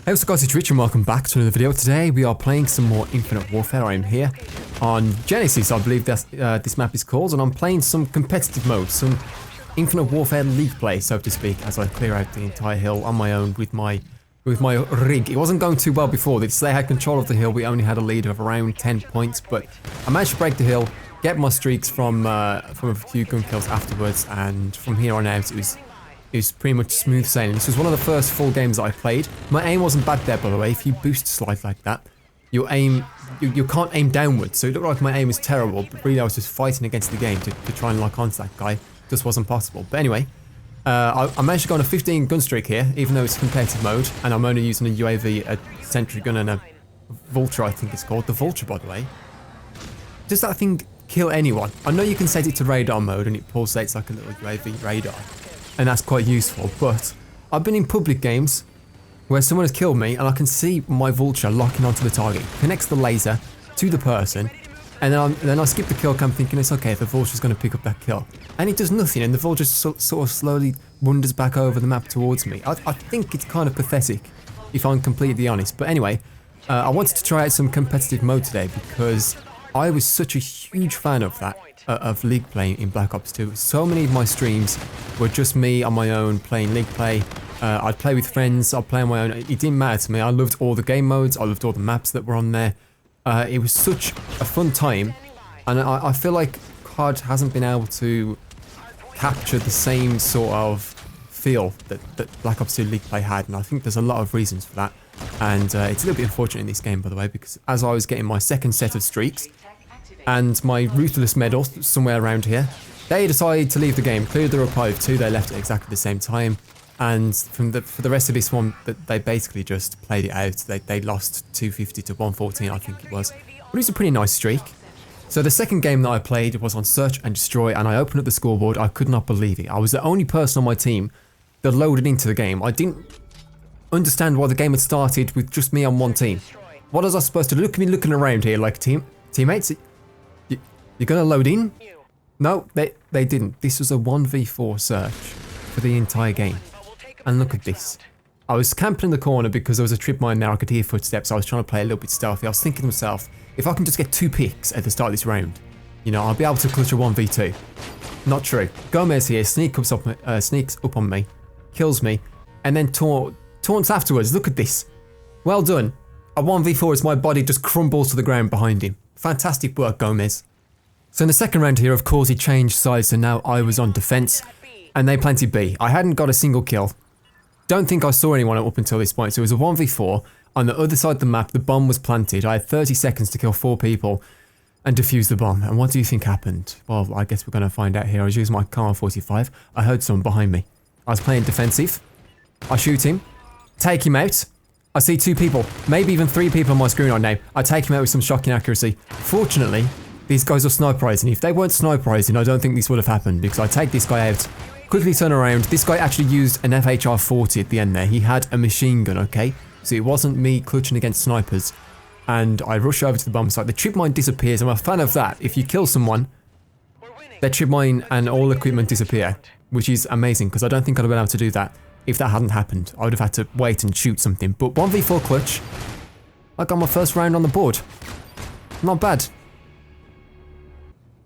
Hey, what's up guys, it's Rich and welcome back to another video. Today we are playing some more Infinite Warfare. I am here on Genesis, I believe that's, this map is called, and I'm playing some competitive mode, some Infinite Warfare league play, so to speak, as I clear out the entire hill on my own with my rig. It wasn't going too well before this. They had control of the hill. We only had a lead of around 10 points, but I managed to break the hill, get my streaks from a few gun kills afterwards, and from here on out it was pretty much smooth sailing. This was one of the first full games that I played. My aim wasn't bad there, by the way. If you boost slide like that, you can't aim downwards, so it looked like my aim was terrible, but really I was just fighting against the game to try and lock onto that guy. It just wasn't possible. But anyway, I managed to go on a 15 gun streak here, even though it's competitive mode, and I'm only using a UAV, a sentry gun, and a vulture, I think it's called. The vulture, by the way. Does that thing kill anyone? I know you can set it to radar mode, and it pulsates like a little UAV radar, and that's quite useful, but I've been in public games where someone has killed me and I can see my vulture locking onto the target, connects the laser to the person, and then I skip the kill cam thinking it's okay if the vulture's going to pick up that kill. And it does nothing, and the vulture sort of slowly wanders back over the map towards me. I think it's kind of pathetic, if I'm completely honest. But anyway, I wanted to try out some competitive mode today because I was such a huge fan of that. Of league play in Black Ops 2. So many of my streams were just me on my own playing league play. I'd play with friends, I'd play on my own. It didn't matter to me. I loved all the game modes, I loved all the maps that were on there. It was such a fun time, and I feel like COD hasn't been able to capture the same sort of feel that Black Ops 2 league play had, and I think there's a lot of reasons for that. And it's a little bit unfortunate in this game, by the way, because as I was getting my second set of streaks, and my Ruthless medal somewhere around here, they decided to leave the game, cleared the reply of 2, they left at exactly the same time, and for the rest of this one, they basically just played it out. They lost 250 to 114, I think it was, but it was a pretty nice streak. So the second game that I played was on Search and Destroy, and I opened up the scoreboard. I could not believe it. I was the only person on my team that loaded into the game. I didn't understand why the game had started with just me on one team. What was I supposed to do? Look at me looking around here like teammates. You're gonna load in? No, they didn't. This was a 1v4 search for the entire game. And look at this. I was camping in the corner because there was a trip mine there. I could hear footsteps. I was trying to play a little bit stealthy. I was thinking to myself, if I can just get 2 picks at the start of this round, you know, I'll be able to clutch a 1v2. Not true. Gomez here sneaks up on me, kills me, and then taunts afterwards. Look at this. Well done. A 1v4 as my body just crumbles to the ground behind him. Fantastic work, Gomez. So in the second round here, of course, he changed sides, so now I was on defense, and they planted B. I hadn't got a single kill. Don't think I saw anyone up until this point, so it was a 1v4. On the other side of the map, the bomb was planted. I had 30 seconds to kill 4 people and defuse the bomb. And what do you think happened? Well, I guess we're going to find out here. I was using my Kar 45. I heard someone behind me. I was playing defensive. I shoot him, take him out. I see 2 people, maybe even 3 people on my screen right now. I take him out with some shocking accuracy. Fortunately, these guys are sniperizing. If they weren't sniperizing, I don't think this would have happened, because I take this guy out, quickly turn around. This guy actually used an FHR-40 at the end there. He had a machine gun, okay? So it wasn't me clutching against snipers. And I rush over to the bomb site. The trip mine disappears. I'm a fan of that. If you kill someone, their trip mine and all equipment disappear, which is amazing, because I don't think I'd have been able to do that if that hadn't happened. I would have had to wait and shoot something. But 1v4 clutch, I got my first round on the board. Not bad.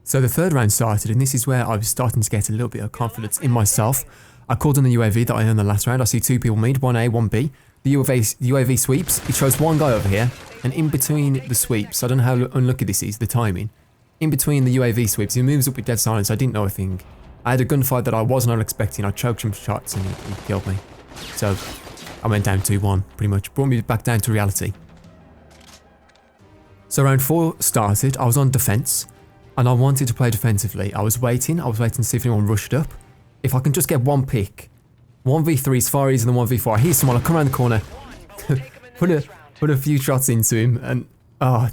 So the third round started, and this is where I was starting to get a little bit of confidence in myself. I called on the UAV that I earned the last round. I see 2 people mid, 1A, 1B. The UAV sweeps. It shows 1 guy over here, and in between the sweeps, I don't know how unlucky this is, the timing. In between the UAV sweeps, he moves up with dead silence. I didn't know a thing. I had a gunfight that I was not expecting. I choked some shots, and he killed me. So I went down 2-1, pretty much. Brought me back down to reality. So round 4 started. I was on defense. And I wanted to play defensively. I was waiting to see if anyone rushed up. If I can just get 1 pick. 1v3 is far easier than 1v4. I hear someone, I come around the corner, put a few shots into him, and I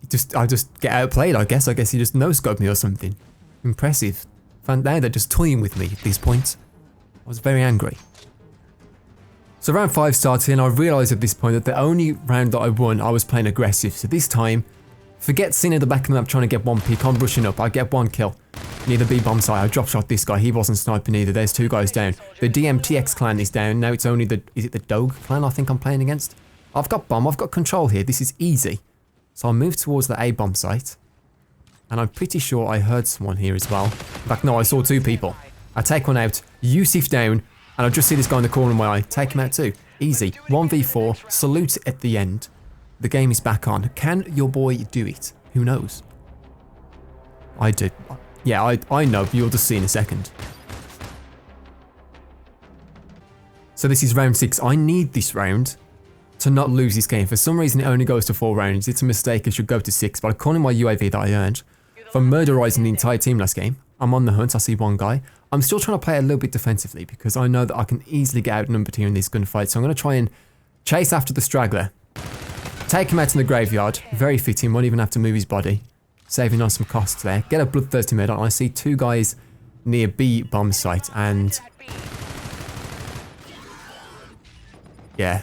just get outplayed, I guess. I guess he just no-scoped me or something. Impressive. Now they're just toying with me at this point. I was very angry. So round 5 started, and I realised at this point that the only round that I won, I was playing aggressive. So this time, Forget sitting at the back of the map trying to get one pick. I'm rushing up. I get one kill. Near the B bomb site. I drop shot this guy. He wasn't sniping either. There's 2 guys down. The DMTX clan is down. Now it's only the... Is it the Doge clan I think I'm playing against? I've got bomb. I've got control here. This is easy. So I'll move towards the A bomb site. And I'm pretty sure I heard someone here as well. In fact, no, I saw 2 people. I take one out. Yusuf down. And I just see this guy in the corner of my eye. Take him out too. Easy. 1v4. Salute at the end. The game is back on. Can your boy do it? Who knows? I do. Yeah, I know, but you'll just see in a second. So this is round 6. I need this round to not lose this game. For some reason, it only goes to 4 rounds. It's a mistake. It should go to 6, but I call in my UAV that I earned for murderizing the entire team last game. I'm on the hunt. I see one guy. I'm still trying to play a little bit defensively because I know that I can easily get outnumbered here in this gunfight. So I'm going to try and chase after the straggler. Take him out in the graveyard. Very fitting. Won't even have to move his body. Saving on some costs there. Get a bloodthirsty murder. I see 2 guys near B bomb site and... Yeah.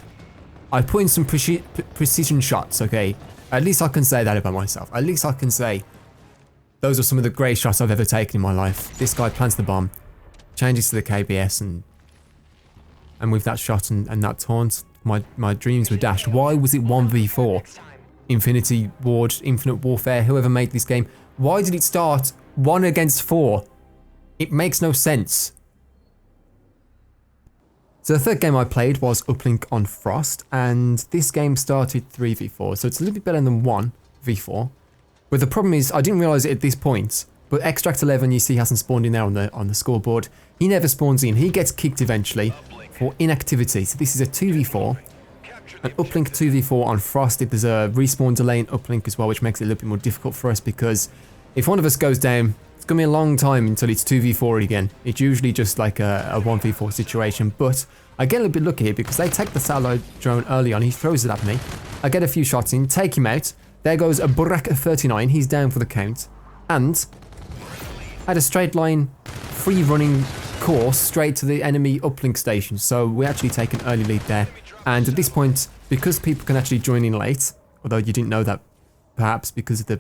I put in some precision shots, okay? At least I can say that about myself. At least I can say those are some of the great shots I've ever taken in my life. This guy plants the bomb, changes to the KBS, and with that shot and that taunt, my dreams were dashed. Why was it 1v4? Infinity Ward, Infinite Warfare, whoever made this game. Why did it start 1 against 4? It makes no sense. So the third game I played was Uplink on Frost, and this game started 3v4, so it's a little bit better than 1v4. But the problem is, I didn't realise it at this point, but Extract 11 you see hasn't spawned in there on the scoreboard. He never spawns in, he gets kicked eventually for inactivity. So this is a 2v4. An Uplink 2v4 on Frost. There's a respawn delay in Uplink as well, which makes it a little bit more difficult for us because if one of us goes down, it's going to be a long time until it's 2v4 again. It's usually just like a 1v4 situation, but I get a little bit lucky here because they take the satellite drone early on. He throws it at me. I get a few shots in, take him out. There goes a Burak 39. He's down for the count. And had a straight line, free running course straight to the enemy uplink station. So we actually take an early lead there. And at this point, because people can actually join in late, although you didn't know that perhaps because of the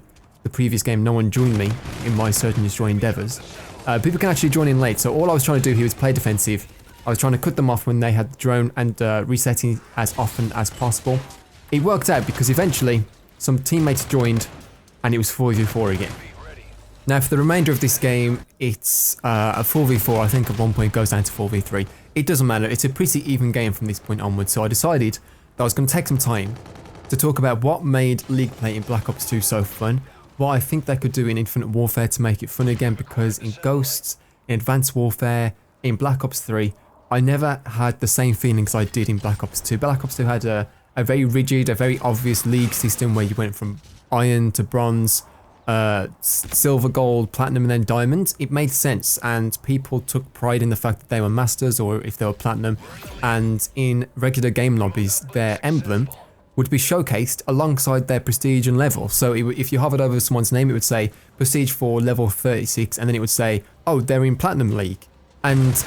previous game, no one joined me in my search and destroy endeavors. People can actually join in late. So all I was trying to do here was play defensive. I was trying to cut them off when they had the drone and resetting as often as possible. It worked out because eventually some teammates joined and it was 4v4 again. Now for the remainder of this game, it's a 4v4. I think at one point it goes down to 4v3. It doesn't matter. It's a pretty even game from this point onwards. So I decided that I was going to take some time to talk about what made League play in Black Ops 2 so fun, what I think they could do in Infinite Warfare to make it fun again, because in Ghosts, in Advanced Warfare, in Black Ops 3, I never had the same feelings I did in Black Ops 2. Black Ops 2 had a very rigid, a very obvious League system where you went from Iron to Bronze, silver, gold, platinum, and then diamond. It made sense, and people took pride in the fact that they were masters or if they were platinum. And in regular game lobbies, their emblem would be showcased alongside their prestige and level. So if you hovered over someone's name, it would say prestige for level 36, and then it would say, oh, they're in platinum league. And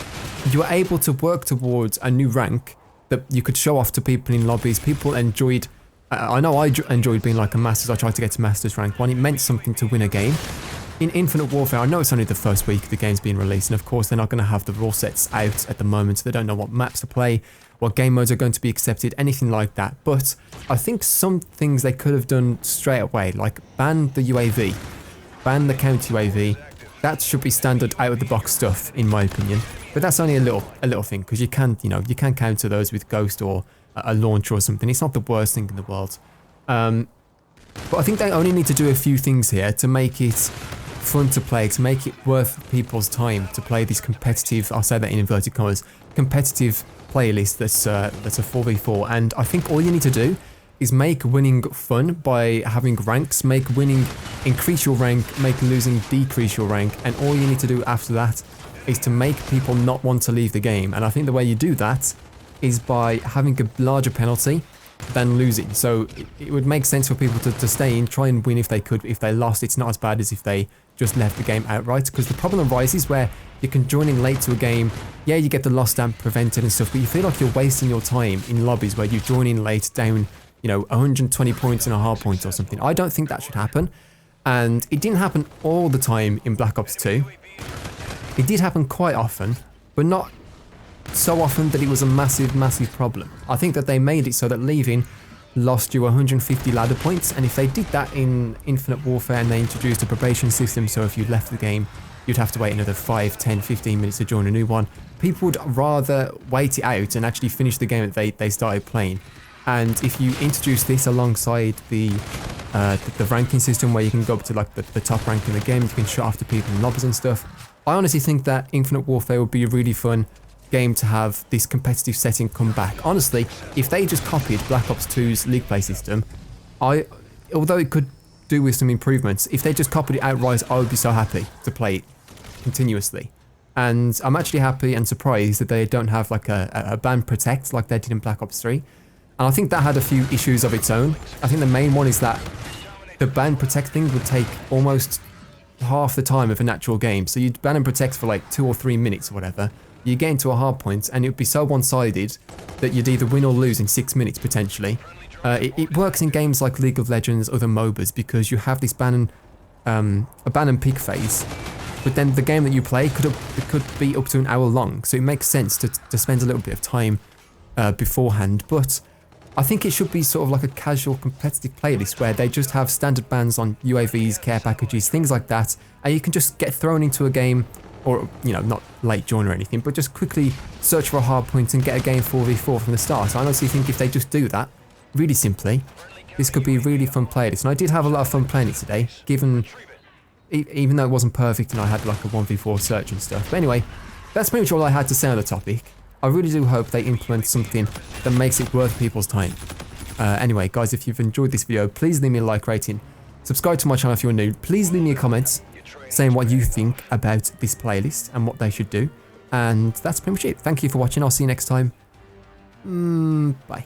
you were able to work towards a new rank that you could show off to people in lobbies. People enjoyed. I know I enjoyed being like a Masters. I tried to get to Masters rank 1. It meant something to win a game. In Infinite Warfare, I know it's only the first week the game's being released, and of course they're not going to have the rule sets out at the moment, so they don't know what maps to play, what game modes are going to be accepted, anything like that. But I think some things they could have done straight away, like ban the UAV, ban the counter UAV. That should be standard out of the box stuff, in my opinion. But that's only a little thing, because you can counter those with Ghost or a launcher or something. It's not the worst thing in the world. But I think they only need to do a few things here to make it fun to play, to make it worth people's time to play this competitive, I'll say that in inverted commas, competitive playlist that's a 4v4. And I think all you need to do is make winning fun by having ranks, make winning increase your rank, make losing decrease your rank, and all you need to do after that is to make people not want to leave the game. And I think the way you do that is by having a larger penalty than losing. So it would make sense for people to stay in, try and win if they could. If they lost, it's not as bad as if they just left the game outright, because the problem arises where you can join in late to a game. Yeah, you get the lost stamp prevented and stuff, but you feel like you're wasting your time in lobbies where you join in late down you know, 120 points and a hard point or something. I don't think that should happen. And it didn't happen all the time in Black Ops 2. It did happen quite often, but not so often that it was a massive, massive problem. I think that they made it so that leaving lost you 150 ladder points, and if they did that in Infinite Warfare and they introduced a probation system, so if you left the game, you'd have to wait another 5, 10, 15 minutes to join a new one, people would rather wait it out and actually finish the game that they started playing. And if you introduce this alongside the ranking system where you can go up to like the top rank in the game, you can shut off the people in lobbies and stuff, I honestly think that Infinite Warfare would be a really fun game to have this competitive setting come back. Honestly, if they just copied Black Ops 2's league play system, although it could do with some improvements, if they just copied it outright, I would be so happy to play it continuously. And I'm actually happy and surprised that they don't have like a ban protect like they did in Black Ops 3. And I think that had a few issues of its own. I think the main one is that the ban protect thing would take almost half the time of an actual game. So you'd ban and protect for like 2 or 3 minutes or whatever. You get into a hard point and it would be so one-sided that you'd either win or lose in 6 minutes potentially. It works in games like League of Legends, other MOBAs, because you have this a ban and pick phase, but then the game that you play could be up to an hour long, so it makes sense to spend a little bit of time beforehand. But I think it should be sort of like a casual competitive playlist where they just have standard bans on UAVs, care packages, things like that, and you can just get thrown into a game, or, you know, not late join or anything, but just quickly search for a hard point and get a game 4v4 from the start. I honestly think if they just do that, really simply, this could be a really fun playlist. And I did have a lot of fun playing it today, even though it wasn't perfect and I had like a 1v4 search and stuff. But anyway, that's pretty much all I had to say on the topic. I really do hope they implement something that makes it worth people's time. Anyway, guys, if you've enjoyed this video, please leave me a like rating. Subscribe to my channel if you're new. Please leave me a comment saying what you think about this playlist and what they should do. And that's pretty much it. Thank you for watching. I'll see you next time. Bye.